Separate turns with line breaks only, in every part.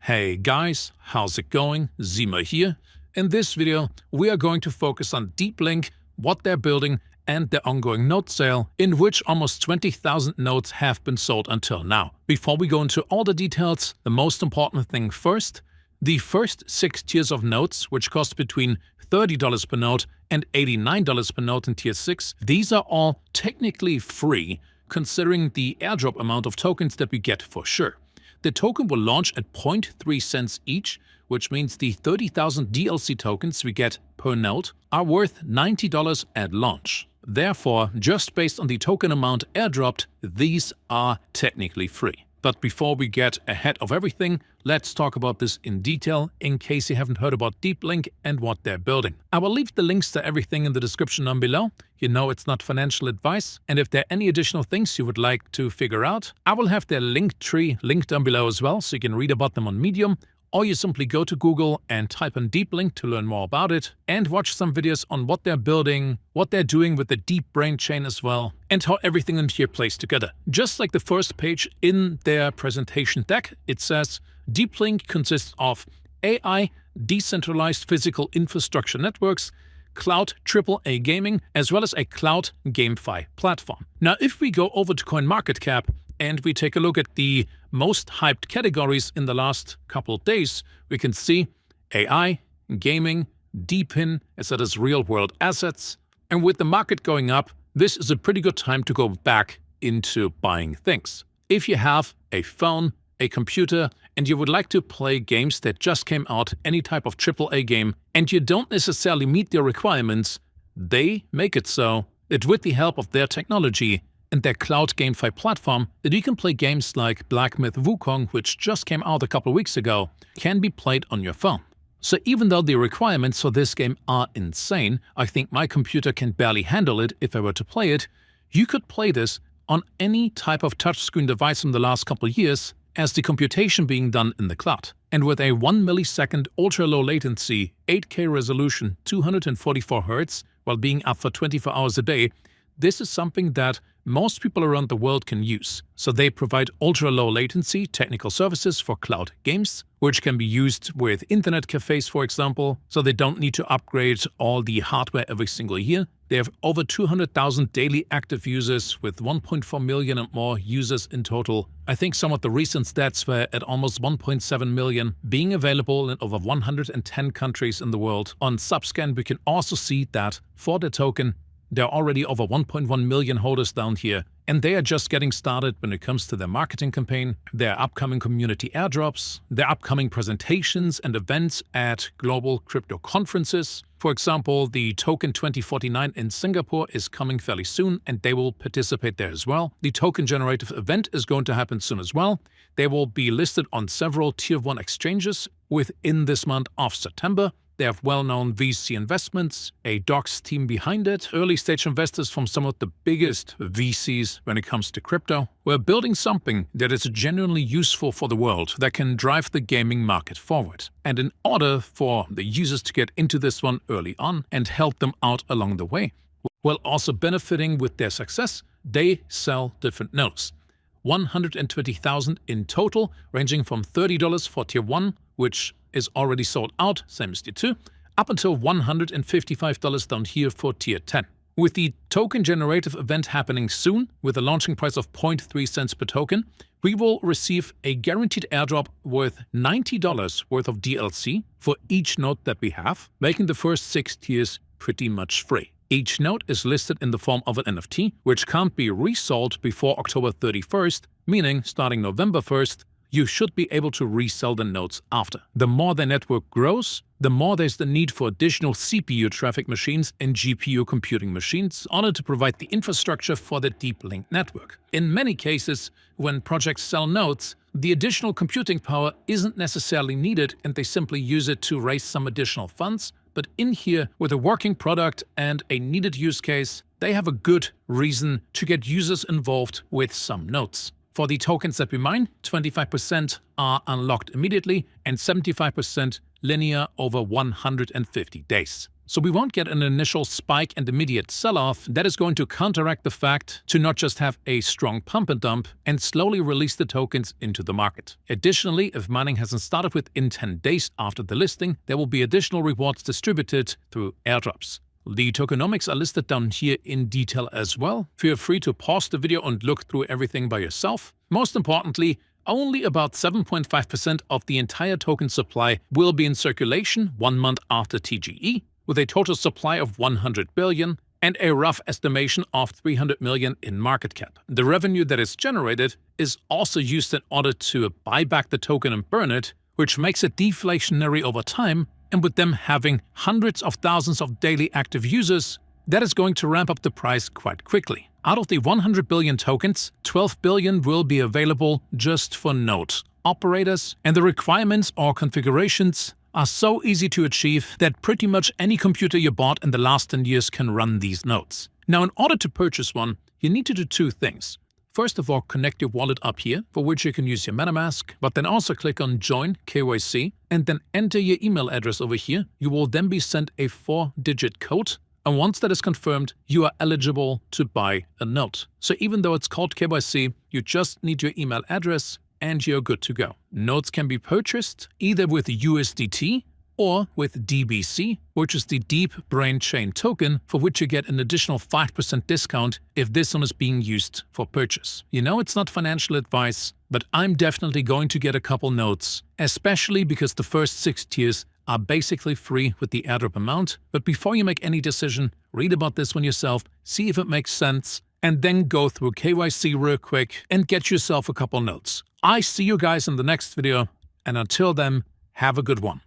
Hey guys, how's it going? Zima here. In this video, we are going to focus on DeepLink, what they're building, and their ongoing node sale, in which almost 20,000 nodes have been sold until now. Before we go into all the details, the most important thing first, the first 6 tiers of nodes, which cost between $30 per node and $89 per node in tier 6, these are all technically free, considering the airdrop amount of tokens that we get for sure. The token will launch at 0.3 cents each, which means the 30,000 DLC tokens we get per node are worth $90 at launch. Therefore, just based on the token amount airdropped, these are technically free. But before we get ahead of everything, let's talk about this in detail in case you haven't heard about DeepLink and what they're building. I will leave the links to everything in the description down below. You know it's not financial advice, and if there are any additional things you would like to figure out, I will have their link tree linked down below as well, so you can read about them on Medium, or you simply go to Google and type in DeepLink to learn more about it, and watch some videos on what they're building, what they're doing with the deep brain chain as well, and how everything in here plays together. Just like the first page in their presentation deck, it says, DeepLink consists of AI, decentralized physical infrastructure networks, cloud AAA gaming, as well as a cloud GameFi platform. Now, if we go over to CoinMarketCap and we take a look at the most hyped categories in the last couple of days, we can see AI, gaming, DeepIn, as well as real-world assets. And with the market going up, this is a pretty good time to go back into buying things. If you have a phone, a computer, and you would like to play games that just came out, any type of AAA game, and you don't necessarily meet their requirements, they make it so that with the help of their technology and their cloud GameFi platform, that you can play games like Black Myth Wukong, which just came out a couple of weeks ago, can be played on your phone. So even though the requirements for this game are insane, I think my computer can barely handle it if I were to play it, you could play this on any type of touchscreen device in the last couple of years, as the computation being done in the cloud. And with a 1 millisecond ultra-low latency, 8K resolution, 244 Hz, while being up for 24 hours a day, this is something that most people around the world can use. So they provide ultra-low latency technical services for cloud games, which can be used with internet cafes, for example, so they don't need to upgrade all the hardware every single year. They have over 200,000 daily active users with 1.4 million and more users in total. I think some of the recent stats were at almost 1.7 million, being available in over 110 countries in the world. On Subscan, we can also see that for the token, there are already over 1.1 million holders down here, and they are just getting started when it comes to their marketing campaign, their upcoming community airdrops, their upcoming presentations and events at global crypto conferences. For example, the Token 2049 in Singapore is coming fairly soon, and they will participate there as well. The Token Generative event is going to happen soon as well. They will be listed on several Tier 1 exchanges within this month of September. They have well-known VC investments, a docs team behind it, early-stage investors from some of the biggest VCs when it comes to crypto. We're building something that is genuinely useful for the world, that can drive the gaming market forward. And in order for the users to get into this one early on and help them out along the way, while also benefiting with their success, they sell different nodes. 120,000 in total, ranging from $30 for Tier 1, which is already sold out, same as Tier 2, up until $155 down here for Tier 10. With the Token Generative event happening soon, with a launching price of 0.3 cents per token, we will receive a guaranteed airdrop worth $90 worth of DLC for each node that we have, making the first 6 tiers pretty much free. Each node is listed in the form of an NFT, which can't be resold before October 31st, meaning starting November 1st, you should be able to resell the nodes after. The more the network grows, the more there's the need for additional CPU traffic machines and GPU computing machines in order to provide the infrastructure for the DeepLink network. In many cases, when projects sell nodes, the additional computing power isn't necessarily needed and they simply use it to raise some additional funds. But in here, with a working product and a needed use case, they have a good reason to get users involved with some nodes. For the tokens that we mine, 25% are unlocked immediately and 75% linear over 150 days. So we won't get an initial spike and immediate sell-off that is going to counteract the fact to not just have a strong pump and dump and slowly release the tokens into the market. Additionally, if mining hasn't started within 10 days after the listing, there will be additional rewards distributed through airdrops. The tokenomics are listed down here in detail as well. Feel free to pause the video and look through everything by yourself. Most importantly, only about 7.5% of the entire token supply will be in circulation 1 month after TGE, with a total supply of 100 billion and a rough estimation of 300 million in market cap. The revenue that is generated is also used in order to buy back the token and burn it, which makes it deflationary over time, and with them having hundreds of thousands of daily active users, that is going to ramp up the price quite quickly. Out of the 100 billion tokens, 12 billion will be available just for node operators, and the requirements or configurations are so easy to achieve that pretty much any computer you bought in the last 10 years can run these nodes. Now, in order to purchase one, you need to do 2 things. First of all, connect your wallet up here, for which you can use your MetaMask, but then also click on Join KYC and then enter your email address over here. You will then be sent a 4-digit code, and once that is confirmed, you are eligible to buy a node. So even though it's called KYC, you just need your email address and you're good to go. Nodes can be purchased either with USDT or with DBC, which is the Deep Brain Chain token, for which you get an additional 5% discount if this one is being used for purchase. You know, it's not financial advice, but I'm definitely going to get a couple nodes, especially because the first 6 tiers are basically free with the airdrop amount. But before you make any decision, read about this one yourself, see if it makes sense, and then go through KYC real quick and get yourself a couple nodes. I see you guys in the next video, and until then, have a good one.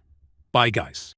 Bye, guys.